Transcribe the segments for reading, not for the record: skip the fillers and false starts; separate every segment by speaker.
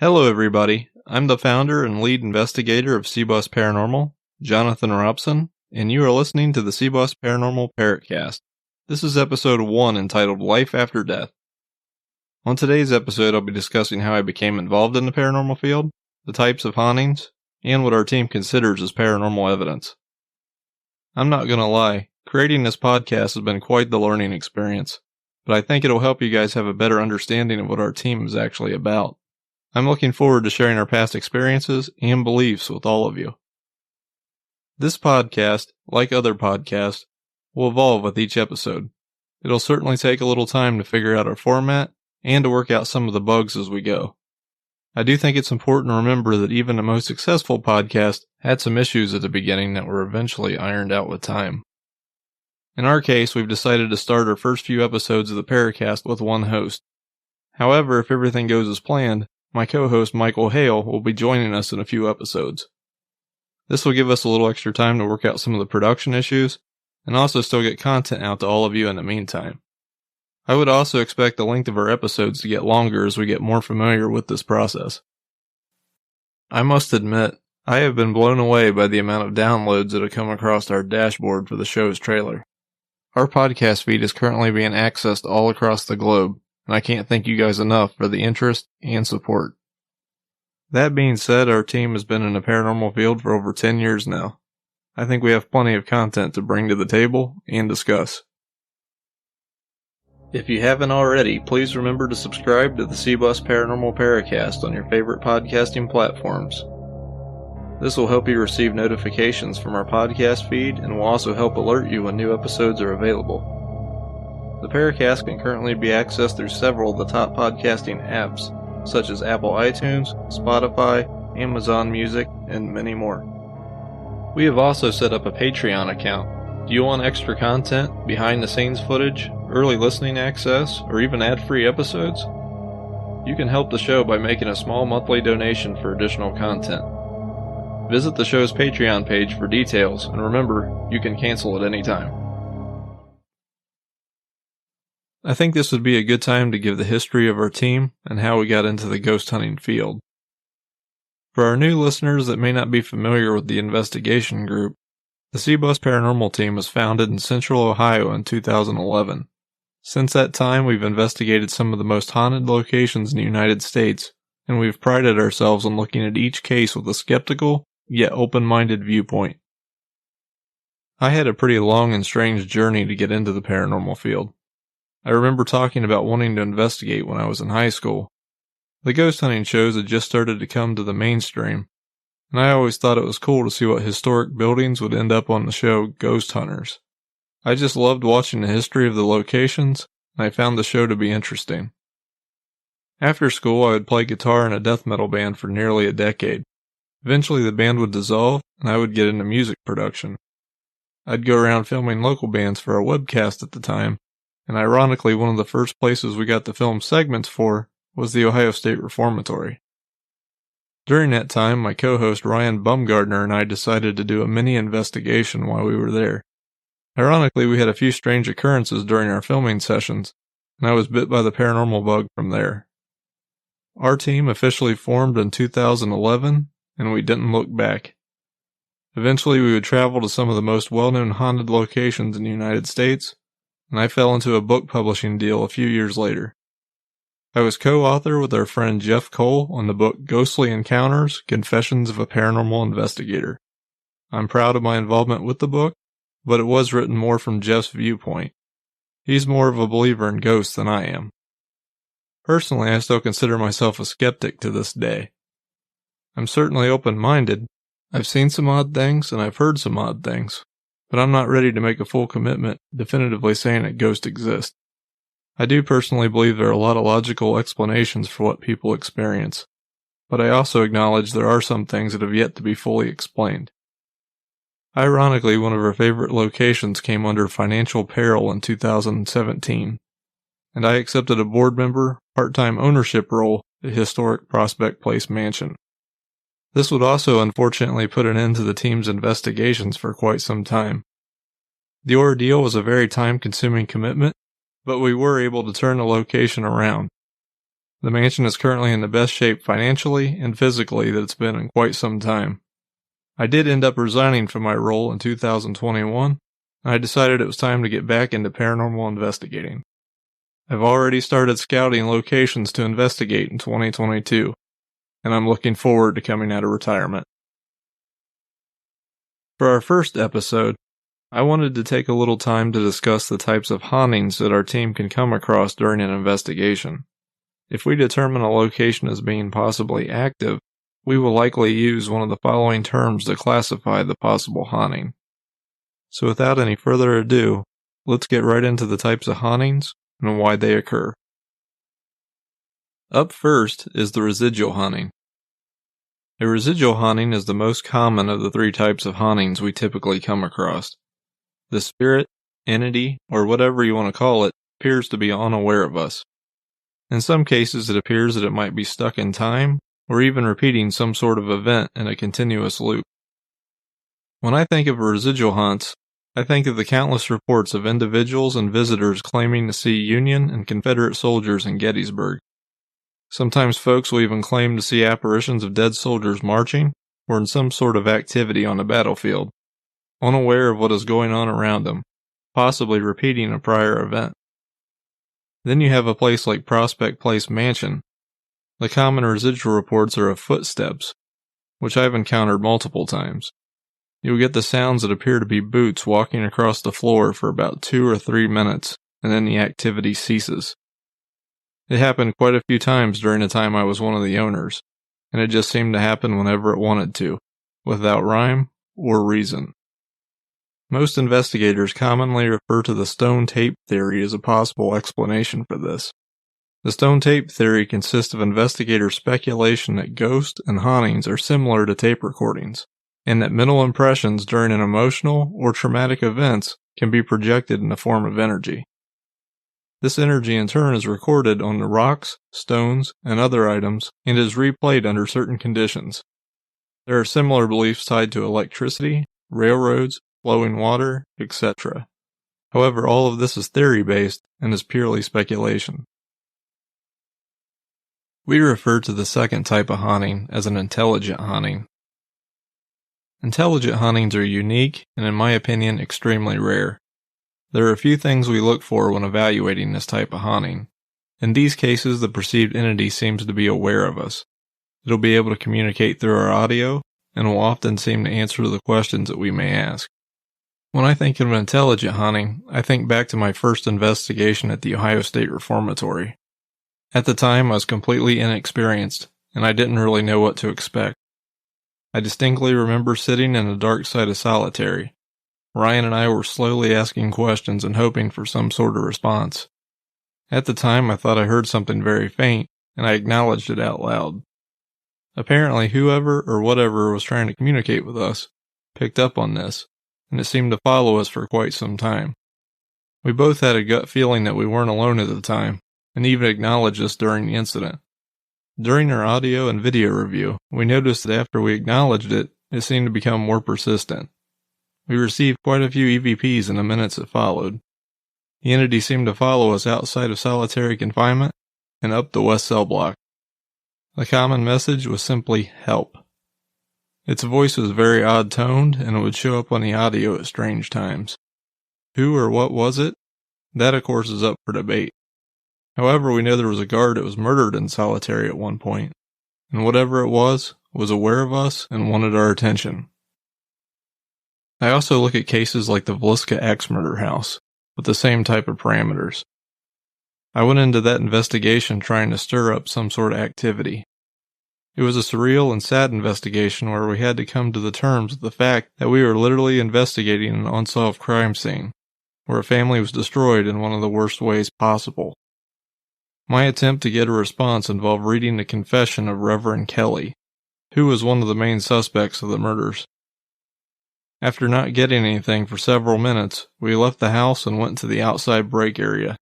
Speaker 1: Hello everybody, I'm the founder and lead investigator of C-Bus Paranormal, Johnathon Robson, and you are listening to the C-Bus Paranormal Paracast. This is episode 1 entitled Life After Death. On today's episode I'll be discussing how I became involved in the paranormal field, the types of hauntings, and what our team considers as paranormal evidence. I'm not gonna lie, creating this podcast has been quite the learning experience, but I think it'll help you guys have a better understanding of what our team is actually about. I'm looking forward to sharing our past experiences and beliefs with all of you. This podcast, like other podcasts, will evolve with each episode. It'll certainly take a little time to figure out our format and to work out some of the bugs as we go. I do think it's important to remember that even the most successful podcast had some issues at the beginning that were eventually ironed out with time. In our case, we've decided to start our first few episodes of the Paracast with one host. However, if everything goes as planned, my co-host Michael Hale will be joining us in a few episodes. This will give us a little extra time to work out some of the production issues, and also still get content out to all of you in the meantime. I would also expect the length of our episodes to get longer as we get more familiar with this process. I must admit, I have been blown away by the amount of downloads that have come across our dashboard for the show's trailer. Our podcast feed is currently being accessed all across the globe, and I can't thank you guys enough for the interest and support. That being said, our team has been in the paranormal field for over 10 years now. I think we have plenty of content to bring to the table and discuss. If you haven't already, please remember to subscribe to the C-Bus Paranormal Paracast on your favorite podcasting platforms. This will help you receive notifications from our podcast feed and will also help alert you when new episodes are available. The Paracast can currently be accessed through several of the top podcasting apps, such as Apple iTunes, Spotify, Amazon Music, and many more. We have also set up a Patreon account. Do you want extra content, behind-the-scenes footage, early listening access, or even ad-free episodes? You can help the show by making a small monthly donation for additional content. Visit the show's Patreon page for details, and remember, you can cancel at any time. I think this would be a good time to give the history of our team and how we got into the ghost hunting field. For our new listeners that may not be familiar with the investigation group, the C-Bus Paranormal team was founded in Central Ohio in 2011. Since that time, we've investigated some of the most haunted locations in the United States, and we've prided ourselves on looking at each case with a skeptical, yet open-minded viewpoint. I had a pretty long and strange journey to get into the paranormal field. I remember talking about wanting to investigate when I was in high school. The ghost hunting shows had just started to come to the mainstream, and I always thought it was cool to see what historic buildings would end up on the show Ghost Hunters. I just loved watching the history of the locations, and I found the show to be interesting. After school, I would play guitar in a death metal band for nearly a decade. Eventually the band would dissolve, and I would get into music production. I'd go around filming local bands for our webcast at the time, and ironically one of the first places we got to film segments for was the Ohio State Reformatory. During that time, my co-host Ryan Bumgardner and I decided to do a mini investigation while we were there. Ironically, we had a few strange occurrences during our filming sessions, and I was bit by the paranormal bug from there. Our team officially formed in 2011, and we didn't look back. Eventually, we would travel to some of the most well-known haunted locations in the United States, and I fell into a book publishing deal a few years later. I was co-author with our friend Jeff Cole on the book Ghostly Encounters, Confessions of a Paranormal Investigator. I'm proud of my involvement with the book, but it was written more from Jeff's viewpoint. He's more of a believer in ghosts than I am. Personally, I still consider myself a skeptic to this day. I'm certainly open-minded. I've seen some odd things and I've heard some odd things, but I'm not ready to make a full commitment definitively saying that ghosts exist. I do personally believe there are a lot of logical explanations for what people experience, but I also acknowledge there are some things that have yet to be fully explained. Ironically, one of our favorite locations came under financial peril in 2017, and I accepted a board member, part-time ownership role at historic Prospect Place Mansion. This would also unfortunately put an end to the team's investigations for quite some time. The ordeal was a very time-consuming commitment, but we were able to turn the location around. The mansion is currently in the best shape financially and physically that it's been in quite some time. I did end up resigning from my role in 2021, and I decided it was time to get back into paranormal investigating. I've already started scouting locations to investigate in 2022, and I'm looking forward to coming out of retirement. For our first episode, I wanted to take a little time to discuss the types of hauntings that our team can come across during an investigation. If we determine a location as being possibly active, we will likely use one of the following terms to classify the possible haunting. So without any further ado, let's get right into the types of hauntings and why they occur. Up first is the residual haunting. A residual haunting is the most common of the three types of hauntings we typically come across. The spirit, entity, or whatever you want to call it, appears to be unaware of us. In some cases, it appears that it might be stuck in time, or even repeating some sort of event in a continuous loop. When I think of residual haunts, I think of the countless reports of individuals and visitors claiming to see Union and Confederate soldiers in Gettysburg. Sometimes folks will even claim to see apparitions of dead soldiers marching, or in some sort of activity on the battlefield, unaware of what is going on around them, possibly repeating a prior event. Then you have a place like Prospect Place Mansion. The common residual reports are of footsteps, which I've encountered multiple times. You'll get the sounds that appear to be boots walking across the floor for about 2 or 3 minutes, and then the activity ceases. It happened quite a few times during the time I was one of the owners, and it just seemed to happen whenever it wanted to, without rhyme or reason. Most investigators commonly refer to the stone tape theory as a possible explanation for this. The stone tape theory consists of investigator speculation that ghosts and hauntings are similar to tape recordings, and that mental impressions during an emotional or traumatic events can be projected in the form of energy. This energy in turn is recorded on the rocks, stones, and other items and is replayed under certain conditions. There are similar beliefs tied to electricity, railroads, flowing water, etc. However, all of this is theory-based and is purely speculation. We refer to the second type of haunting as an intelligent haunting. Intelligent hauntings are unique and, in my opinion, extremely rare. There are a few things we look for when evaluating this type of haunting. In these cases, the perceived entity seems to be aware of us. It'll be able to communicate through our audio and will often seem to answer the questions that we may ask. When I think of an intelligent haunting, I think back to my first investigation at the Ohio State Reformatory. At the time, I was completely inexperienced, and I didn't really know what to expect. I distinctly remember sitting in the dark side of solitary. Ryan and I were slowly asking questions and hoping for some sort of response. At the time, I thought I heard something very faint, and I acknowledged it out loud. Apparently, whoever or whatever was trying to communicate with us picked up on this, and it seemed to follow us for quite some time. We both had a gut feeling that we weren't alone at the time, and even acknowledged this during the incident. During our audio and video review, we noticed that after we acknowledged it, it seemed to become more persistent. We received quite a few EVPs in the minutes that followed. The entity seemed to follow us outside of solitary confinement and up the west cell block. The common message was simply help. Its voice was very odd-toned, and it would show up on the audio at strange times. Who or what was it? That, of course, is up for debate. However, we know there was a guard that was murdered in solitary at one point, and whatever it was aware of us and wanted our attention. I also look at cases like the Villisca Axe murder house, with the same type of parameters. I went into that investigation trying to stir up some sort of activity. It was a surreal and sad investigation where we had to come to the terms with the fact that we were literally investigating an unsolved crime scene, where a family was destroyed in one of the worst ways possible. My attempt to get a response involved reading the confession of Reverend Kelly, who was one of the main suspects of the murders. After not getting anything for several minutes, we left the house and went to the outside break area.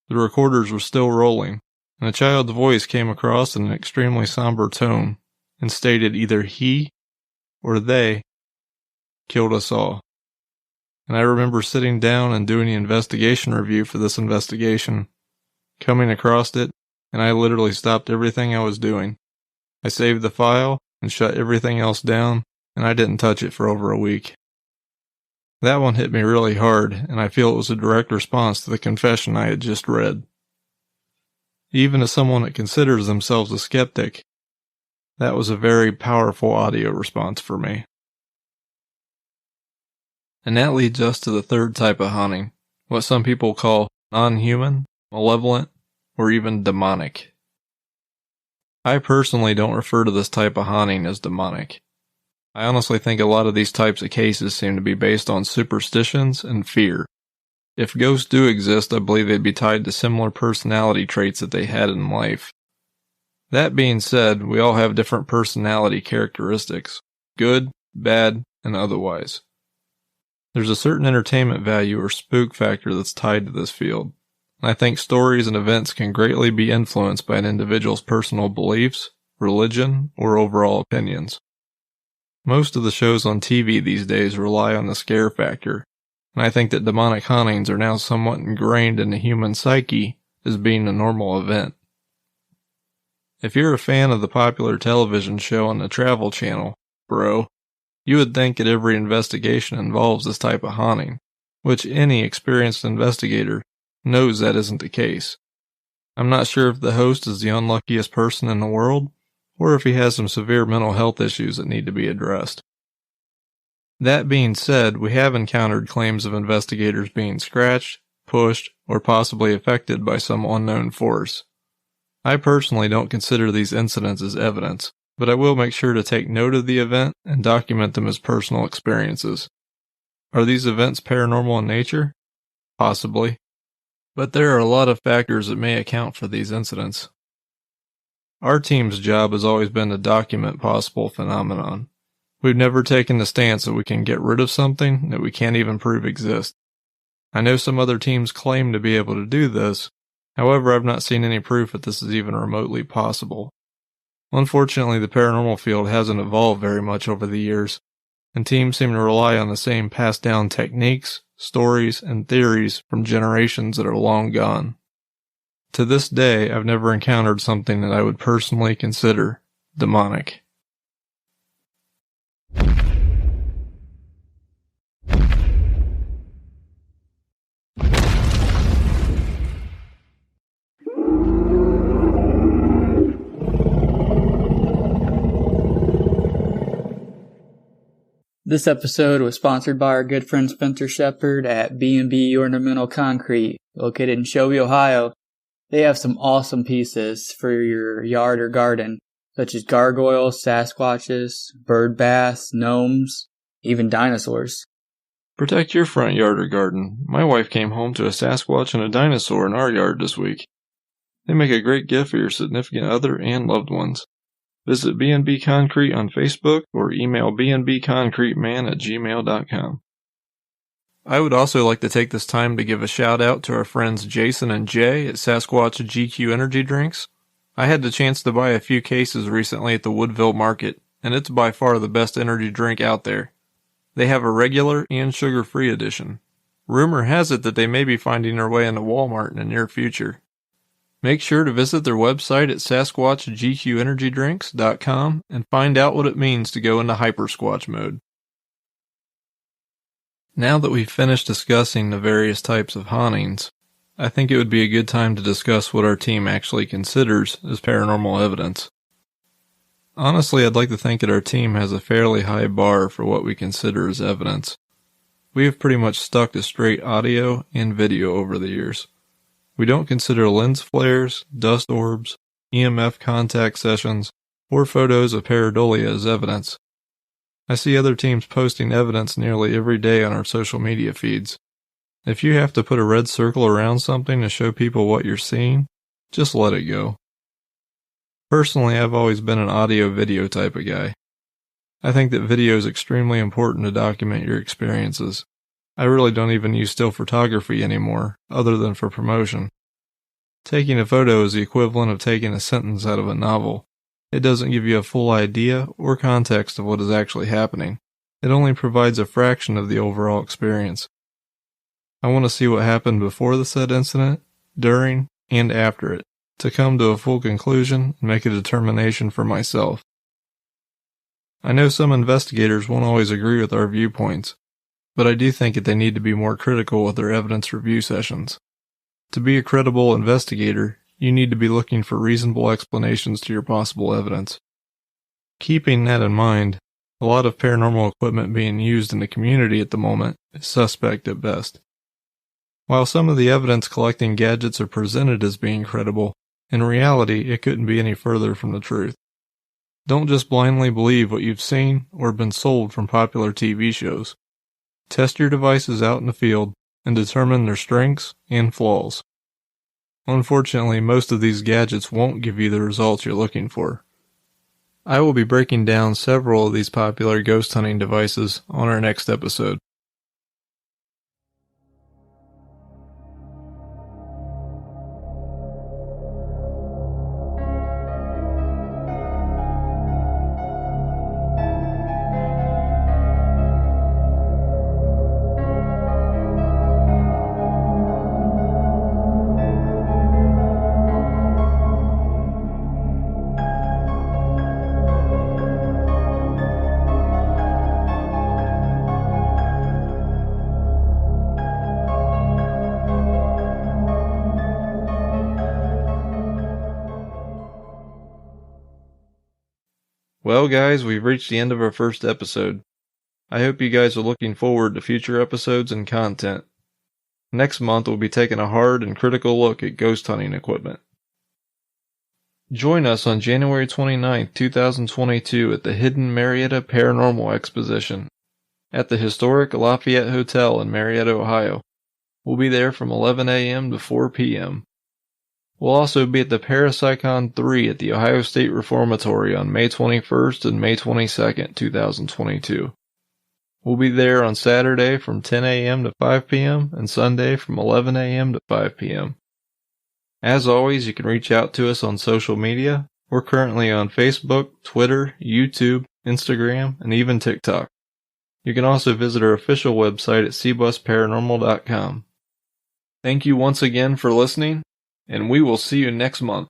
Speaker 1: The recorders were still rolling, and a child's voice came across in an extremely somber tone and stated either he or they killed us all. And I remember sitting down and doing the investigation review for this investigation, coming across it, and I literally stopped everything I was doing. I saved the file and shut everything else down, and I didn't touch it for over a week. That one hit me really hard, and I feel it was a direct response to the confession I had just read. Even as someone that considers themselves a skeptic, that was a very powerful audio response for me. And that leads us to the third type of haunting, what some people call non-human, malevolent, or even demonic. I personally don't refer to this type of haunting as demonic. I honestly think a lot of these types of cases seem to be based on superstitions and fear. If ghosts do exist, I believe they'd be tied to similar personality traits that they had in life. That being said, we all have different personality characteristics, good, bad, and otherwise. There's a certain entertainment value or spook factor that's tied to this field, and I think stories and events can greatly be influenced by an individual's personal beliefs, religion, or overall opinions. Most of the shows on TV these days rely on the scare factor, and I think that demonic hauntings are now somewhat ingrained in the human psyche as being a normal event. If you're a fan of the popular television show on the Travel Channel, bro, you would think that every investigation involves this type of haunting, which any experienced investigator knows that isn't the case. I'm not sure if the host is the unluckiest person in the world, or if he has some severe mental health issues that need to be addressed. That being said, we have encountered claims of investigators being scratched, pushed, or possibly affected by some unknown force. I personally don't consider these incidents as evidence, but I will make sure to take note of the event and document them as personal experiences. Are these events paranormal in nature? Possibly. But there are a lot of factors that may account for these incidents. Our team's job has always been to document possible phenomenon. We've never taken the stance that we can get rid of something that we can't even prove exists. I know some other teams claim to be able to do this, however I've not seen any proof that this is even remotely possible. Unfortunately, the paranormal field hasn't evolved very much over the years, and teams seem to rely on the same passed down techniques, stories, and theories from generations that are long gone. To this day, I've never encountered something that I would personally consider demonic.
Speaker 2: This episode was sponsored by our good friend Spencer Shepard at B&B Ornamental Concrete, located in Shelby, Ohio. They have some awesome pieces for your yard or garden, such as gargoyles, Sasquatches, bird baths, gnomes, even dinosaurs.
Speaker 1: Protect your front yard or garden. My wife came home to a Sasquatch and a dinosaur in our yard this week. They make a great gift for your significant other and loved ones. Visit B&B Concrete on Facebook or email bnbconcreteman@gmail.com. I would also like to take this time to give a shout out to our friends Jason and Jay at Sasquatch GQ Energy Drinks. I had the chance to buy a few cases recently at the Woodville Market, and it's by far the best energy drink out there. They have a regular and sugar-free edition. Rumor has it that they may be finding their way into Walmart in the near future. Make sure to visit their website at SasquatchGQEnergyDrinks.com and find out what it means to go into Hypersquatch mode. Now that we've finished discussing the various types of hauntings, I think it would be a good time to discuss what our team actually considers as paranormal evidence. Honestly, I'd like to think that our team has a fairly high bar for what we consider as evidence. We have pretty much stuck to straight audio and video over the years. We don't consider lens flares, dust orbs, EMF contact sessions, or photos of pareidolia as evidence. I see other teams posting evidence nearly every day on our social media feeds. If you have to put a red circle around something to show people what you're seeing, just let it go. Personally, I've always been an audio-video type of guy. I think that video is extremely important to document your experiences. I really don't even use still photography anymore, other than for promotion. Taking a photo is the equivalent of taking a sentence out of a novel. It doesn't give you a full idea or context of what is actually happening. It only provides a fraction of the overall experience. I want to see what happened before the said incident, during, and after it, to come to a full conclusion and make a determination for myself. I know some investigators won't always agree with our viewpoints, but I do think that they need to be more critical with their evidence review sessions. To be a credible investigator, you need to be looking for reasonable explanations to your possible evidence. Keeping that in mind, a lot of paranormal equipment being used in the community at the moment is suspect at best. While some of the evidence collecting gadgets are presented as being credible, in reality it couldn't be any further from the truth. Don't just blindly believe what you've seen or been sold from popular TV shows. Test your devices out in the field and determine their strengths and flaws. Unfortunately, most of these gadgets won't give you the results you're looking for. I will be breaking down several of these popular ghost hunting devices on our next episode. Well guys, we've reached the end of our first episode. I hope you guys are looking forward to future episodes and content. Next month we'll be taking a hard and critical look at ghost hunting equipment. Join us on January 29, 2022 at the Hidden Marietta Paranormal Exposition at the historic Lafayette Hotel in Marietta, Ohio. We'll be there from 11 a.m. to 4 p.m. We'll also be at the Parapsychon 3 at the Ohio State Reformatory on May 21st and May 22nd, 2022. We'll be there on Saturday from 10 a.m. to 5 p.m. and Sunday from 11 a.m. to 5 p.m. As always, you can reach out to us on social media. We're currently on Facebook, Twitter, YouTube, Instagram, and even TikTok. You can also visit our official website at cbusparanormal.com. Thank you once again for listening, and we will see you next month.